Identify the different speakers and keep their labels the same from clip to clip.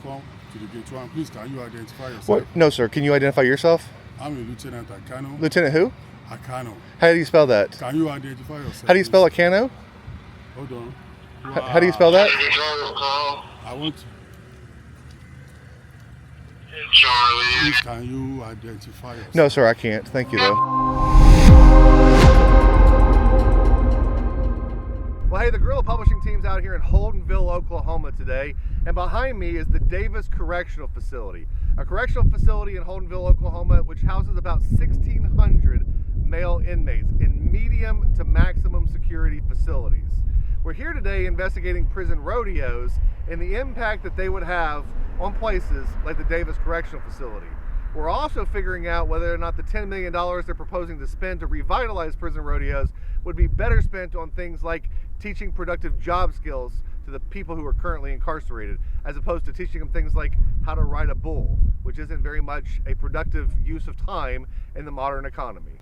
Speaker 1: come to the gate 1. Please, can you identify yourself?
Speaker 2: What? No, sir. Can you identify yourself?
Speaker 1: I'm a Lieutenant Akano.
Speaker 2: Lieutenant who?
Speaker 1: Akano.
Speaker 2: How do you spell that?
Speaker 1: Can you identify yourself?
Speaker 2: How do you spell Akano?
Speaker 1: Hold on.
Speaker 2: How do you spell that?
Speaker 1: I want to.
Speaker 3: Charlie.
Speaker 1: Please, can you identify yourself?
Speaker 2: No, sir, I can't. Thank you, though. Well, hey, the Guerrilla Publishing team's out here in Holdenville, Oklahoma today, and behind me is the Davis Correctional Facility, a correctional facility in Holdenville, Oklahoma, which houses about 1,600 male inmates in medium to maximum security facilities. We're here today investigating prison rodeos and the impact that they would have on places like the Davis Correctional Facility. We're also figuring out whether or not the $10 million they're proposing to spend to revitalize prison rodeos would be better spent on things like teaching productive job skills to the people who are currently incarcerated, as opposed to teaching them things like how to ride a bull, which isn't very much a productive use of time in the modern economy.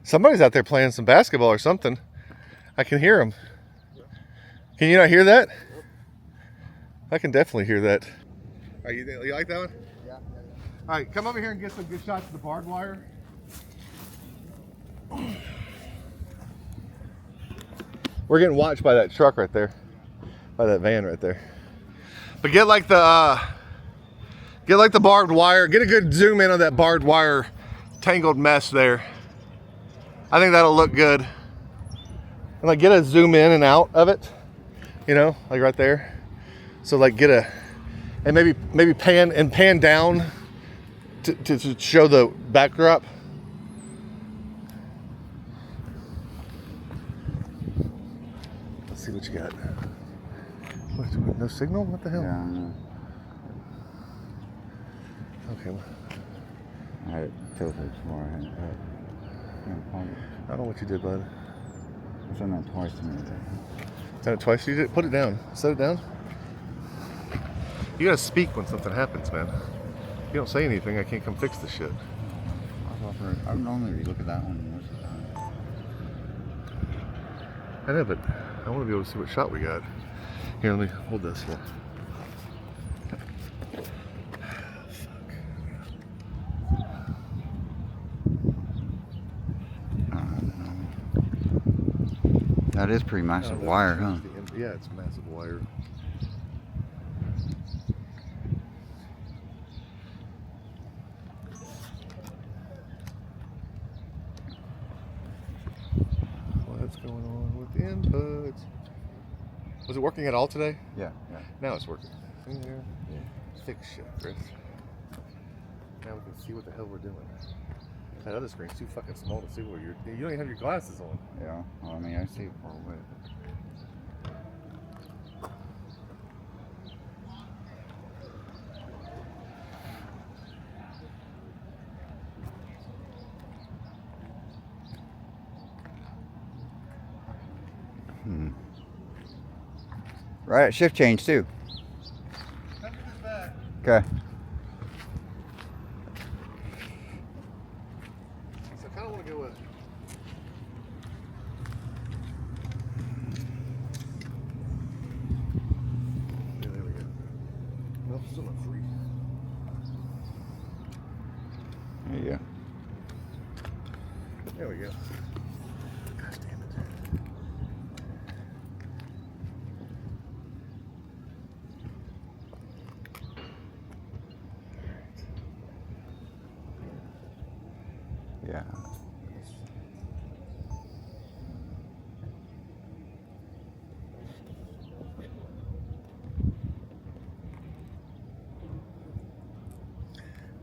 Speaker 2: Somebody's out there playing some basketball or something. I can hear them. Can you not hear that? I can definitely hear that. Are you like that one?
Speaker 4: Yeah.
Speaker 2: All right, come over here and get some good shots of the barbed wire. We're getting watched by that truck right there, by that van right there. But get like the barbed wire. Get a good zoom in on that barbed wire tangled mess there. I think that'll look good. And like get a zoom in and out of it, you know, like right there. So like get a, and maybe pan down to show the backdrop. Let's see what you got. What, no signal? What the hell?
Speaker 4: Yeah, I know.
Speaker 2: Okay. Well,
Speaker 4: I had it tilted more.
Speaker 2: I don't know what you did, bud.
Speaker 4: I've done that twice to me.
Speaker 2: Done it twice? You did? Put it down. Set it down. You gotta speak when something happens, man. If you don't say anything, I can't come fix this shit.
Speaker 4: I normally look at that one most of the time.
Speaker 2: I know, but I want to be able to see what shot we got. Here, let me hold this here.
Speaker 4: That is pretty massive wire, huh?
Speaker 2: Yeah, it's massive wire. What's going on with the inputs? Was it working at all today?
Speaker 4: Yeah.
Speaker 2: Now it's working. See there? Yeah. Thick shit, Chris. Now we can see what the hell we're doing. That other screen's too fucking small to see where you don't even have your glasses on.
Speaker 4: Yeah. Well, I mean, I see it far away. Right, shift change too. Okay.
Speaker 2: So I kind of want to go with. Yeah, there we go. Nope, still not free.
Speaker 4: There you go.
Speaker 2: There we go. Gosh damn it.
Speaker 4: Yeah.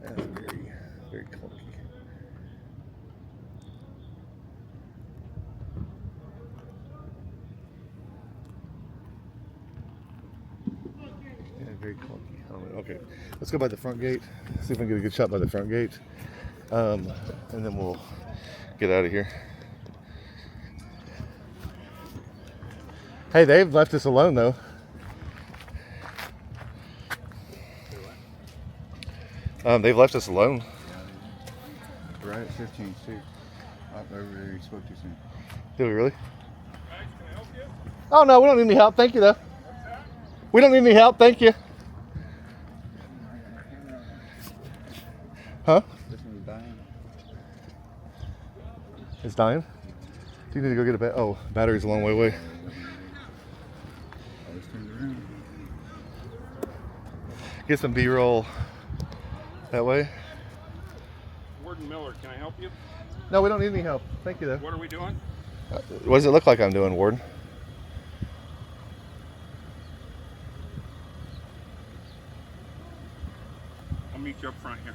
Speaker 2: That's very, very clunky. very clunky. I don't know. Okay, let's go by the front gate. See if I can get a good shot by the front gate, and then we'll get out of here. Hey, they've left us alone though. They've left us alone.
Speaker 4: Right at 15th too. Over spoke too soon.
Speaker 2: Did we really? Oh no, we don't need any help. Thank you though. We don't need any help. Thank you. Huh?
Speaker 4: This one's dying.
Speaker 2: It's dying? Do you need to go get a oh, battery's a long way away.
Speaker 4: Always turns around.
Speaker 2: Get some B-roll that way.
Speaker 3: Warden Miller, can I help you?
Speaker 2: No, we don't need any help. Thank you though.
Speaker 3: What are we doing?
Speaker 2: What does it look like I'm doing, Warden?
Speaker 3: I'll meet you up front here.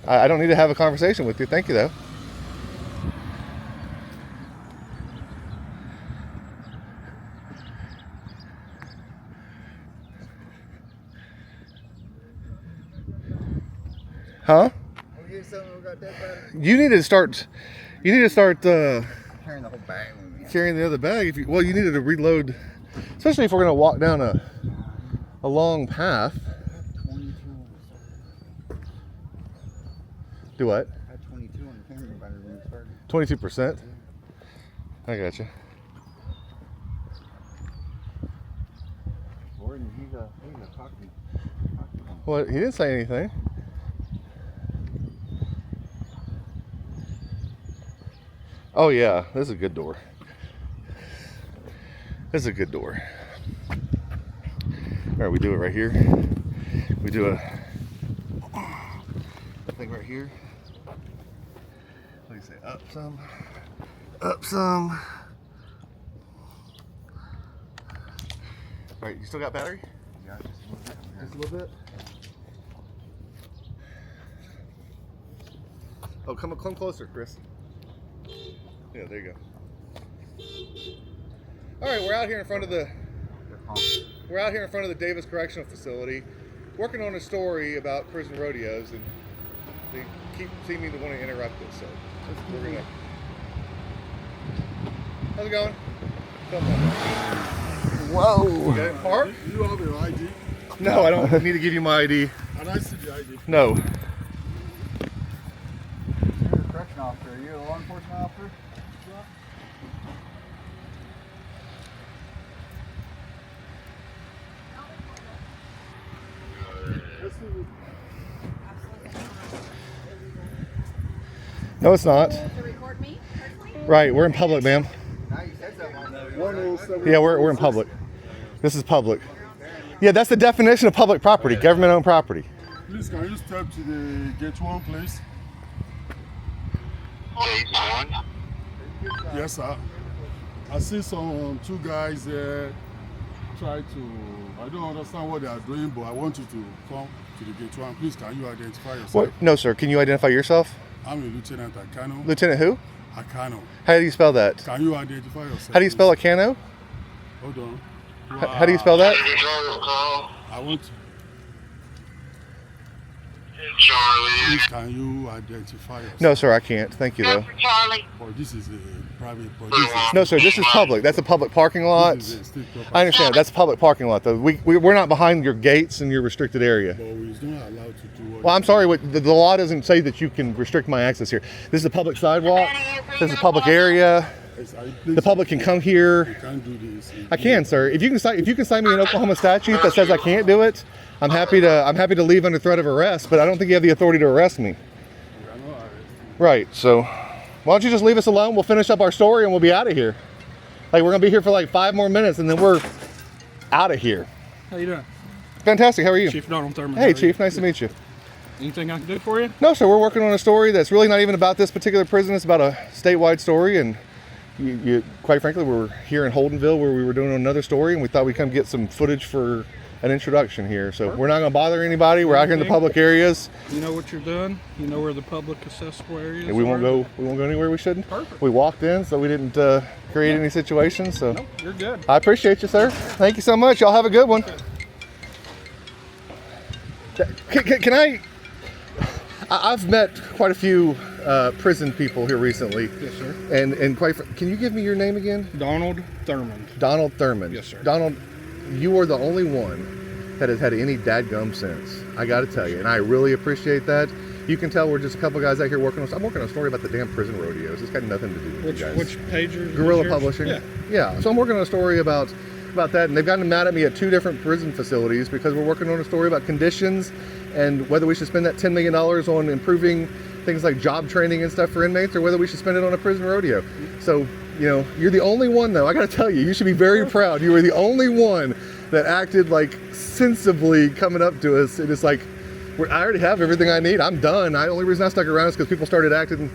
Speaker 2: I don't need to have a conversation with you. Thank you though. Huh? You need to start. You need to start
Speaker 4: Carrying the whole bag with me.
Speaker 2: carrying the other bag. If you, well, you needed to reload, especially if we're gonna walk down a long path.
Speaker 4: 22.
Speaker 2: Do what?
Speaker 4: I had 22 on the camera battery when it started.
Speaker 2: 22%. I got you.
Speaker 4: Warden, he's a talking.
Speaker 2: What? He didn't say anything. Oh yeah, this is a good door. This is a good door. All right, we do it right here. We do a thing right here. What do you say? Up some. Up some. All right, you still got battery?
Speaker 4: Yeah, just a little bit.
Speaker 2: Just a little bit. Oh, come closer, Chris. Yeah, there you go. All right, we're out here in front of the Davis Correctional Facility, working on a story about prison rodeos, and they keep seeming to want to interrupt us. So we're gonna. How's it going?
Speaker 4: Whoa!
Speaker 2: Okay, park?
Speaker 1: Do you have your ID?
Speaker 2: No, I don't need to give you my ID.
Speaker 1: And I see the ID.
Speaker 2: No.
Speaker 4: You're a correction officer. Are you a law enforcement officer?
Speaker 2: No, it's not.
Speaker 5: To record me personally?
Speaker 2: Right, we're in public, ma'am.
Speaker 4: Now you said that one though.
Speaker 1: 107.
Speaker 2: Yeah, we're in public. This is public. Yeah, that's the definition of public property, government-owned property.
Speaker 1: Please, can you step to the gate 1, please?
Speaker 6: Gate 1?
Speaker 1: Yes, sir. I see two guys there try to. I don't understand what they are doing, but I want you to come to the gate 1. Please, can you identify yourself?
Speaker 2: What? No, sir. Can you identify yourself?
Speaker 1: I'm a Lieutenant Akano.
Speaker 2: Lieutenant who?
Speaker 1: Akano.
Speaker 2: How do you spell that?
Speaker 1: Can you identify yourself?
Speaker 2: How do you spell
Speaker 1: please?
Speaker 2: Acano?
Speaker 1: Hold on.
Speaker 2: How do you spell that?
Speaker 1: I want to.
Speaker 6: Charlie.
Speaker 1: Please, can you identify yourself?
Speaker 2: No, sir, I can't. Thank you, though.
Speaker 6: Charlie.
Speaker 1: Or this is a private. Or this is,
Speaker 2: No, sir, this is public. That's a public parking lot.
Speaker 1: this is a state property.
Speaker 2: I understand. That's a public parking lot, though. We're not behind your gates and your restricted area.
Speaker 1: But we're not allowed to do what.
Speaker 2: Well, I'm sorry. The law doesn't say that you can restrict my access here. This is a public sidewalk. This is a public area. The public can come
Speaker 1: You
Speaker 2: here.
Speaker 1: can't do this.
Speaker 2: I can, sir. If you can cite me an Oklahoma statute that says I can't do it, I'm happy to leave under threat of arrest. But I don't think you have the authority to arrest me. Right. So, why don't you just leave us alone? We'll finish up our story and we'll be out of here. Like, we're gonna be here for like 5 more minutes and then we're out of here.
Speaker 3: How you doing?
Speaker 2: Fantastic. How are you?
Speaker 3: Chief Thurman.
Speaker 2: Hey, Chief. Nice to meet you.
Speaker 3: Anything I can do for you?
Speaker 2: No, sir. We're working on a story that's really not even about this particular prison. It's about a statewide story, and you quite frankly, we're here in Holdenville where we were doing another story, and we thought we'd come get some footage for an introduction here. So we're not going to bother anybody. We're out here in the public areas.
Speaker 3: You know what you're doing. You know where the public accessible areas
Speaker 2: And we won't
Speaker 3: are.
Speaker 2: go anywhere we shouldn't.
Speaker 3: Perfect.
Speaker 2: We walked in, so we didn't create any situations. So
Speaker 3: Nope, you're good.
Speaker 2: I appreciate you, sir. Thank you so much. Y'all have a good one. Can I've met quite a few prison people here recently.
Speaker 3: Yes, sir.
Speaker 2: And can you give me your name again?
Speaker 3: Donald Thurman.
Speaker 2: Donald Thurman.
Speaker 3: Yes, sir.
Speaker 2: Donald, you are the only one that has had any dadgum sense. I got to tell you, and I really appreciate that. You can tell we're just a couple guys out here working on. I'm working on a story about the damn prison rodeos. It's got nothing to do with you guys.
Speaker 3: Which page is
Speaker 2: Guerrilla
Speaker 3: yours?
Speaker 2: Publishing.
Speaker 3: Yeah.
Speaker 2: Yeah. So I'm working on a story about that, and they've gotten mad at me at 2 different prison facilities because we're working on a story about conditions and whether we should spend that $10 million on improving things like job training and stuff for inmates, or whether we should spend it on a prison rodeo. So, you know, you're the only one, though. I got to tell you, you should be very proud. You were the only one that acted like sensibly coming up to us. It is like, I already have everything I need. I'm done. The only reason I stuck around is because people started acting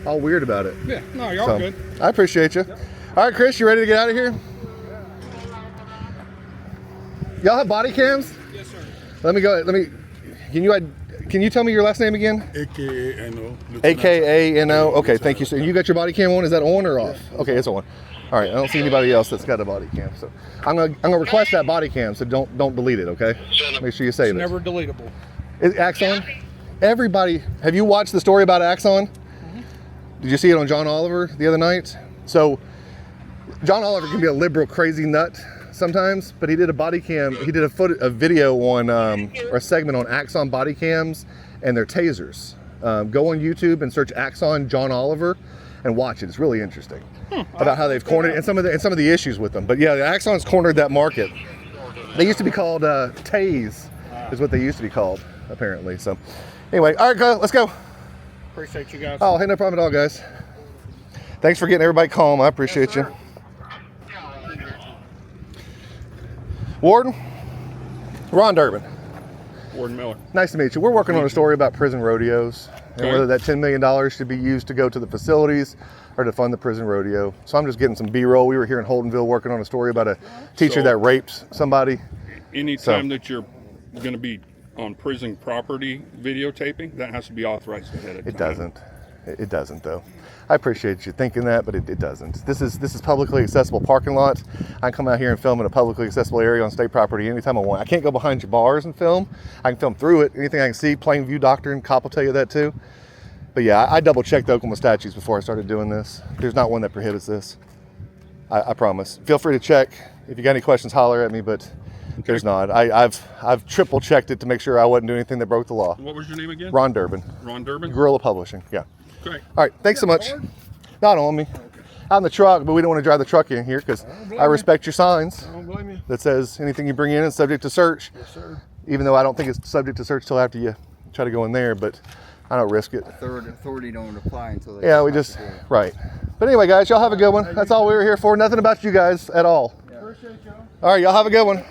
Speaker 2: all weird about it.
Speaker 3: Yeah, no, y'all good.
Speaker 2: I appreciate you. Yep. All right, Chris, you ready to get out of here? Y'all have body cams?
Speaker 3: Yes, sir.
Speaker 2: Can you tell me your last name again?
Speaker 1: AKA-NO.
Speaker 2: AKA-NO. Okay, thank you, sir. You got your body cam on? Is that on or off? Okay, it's on. All right, I don't see anybody else that's got a body cam, so I'm gonna request that body cam. So don't delete it, okay? Make sure you save it.
Speaker 3: It's never deletable.
Speaker 2: Is Axon? Everybody, have you watched the story about Axon? Mm-hmm. Did you see it on John Oliver the other night? So John Oliver can be a liberal crazy nut sometimes, but he did a body cam. He did a video on or a segment on Axon body cams and their tasers. Go on YouTube and search Axon John Oliver and watch it. It's really interesting about how they've cornered and some of the issues with them. But yeah, the Axon's cornered that market. They used to be called Tase, is what they used to be called apparently. So anyway, all right, let's go.
Speaker 3: Appreciate you guys.
Speaker 2: Oh, hey, no problem at all, guys. Thanks for getting everybody calm. I appreciate you. Warden, Ron Durbin.
Speaker 3: Warden Miller.
Speaker 2: Nice to meet you. We're working on a story about prison rodeos and whether that $10 million should be used to go to the facilities or to fund the prison rodeo. So I'm just getting some B-roll. We were here in Holdenville working on a story about a teacher that raped somebody.
Speaker 7: Anytime that you're going to be on prison property videotaping, that has to be authorized ahead of time.
Speaker 2: It doesn't. It doesn't, though. I appreciate you thinking that, but it doesn't. This is publicly accessible parking lot. I can come out here and film in a publicly accessible area on state property anytime I want. I can't go behind your bars and film. I can film through it. Anything I can see, plain view doctrine, cop will tell you that too. But yeah, I double checked the Oklahoma statutes before I started doing this. There's not one that prohibits this. I promise. Feel free to check. If you got any questions, holler at me, but there's not. I've triple checked it to make sure I wasn't doing anything that broke the law.
Speaker 7: What was your name again?
Speaker 2: Ron Durbin.
Speaker 7: Ron Durbin?
Speaker 2: Guerrilla Publishing, yeah.
Speaker 7: Great.
Speaker 2: All right, thanks so much. Not on me. Out in the truck, but we don't want to drive the truck in here because I respect your signs.
Speaker 1: I don't blame you.
Speaker 2: That says anything you bring in is subject to search.
Speaker 1: Yes, sir.
Speaker 2: Even though I don't think it's subject to search till after you try to go in there, but I don't risk it.
Speaker 4: Authority don't apply until they
Speaker 2: Yeah, we just, right. But anyway, guys, y'all have a good one. That's all we were here for. Nothing about you guys at all.
Speaker 1: Appreciate y'all.
Speaker 2: All right, y'all have a good one.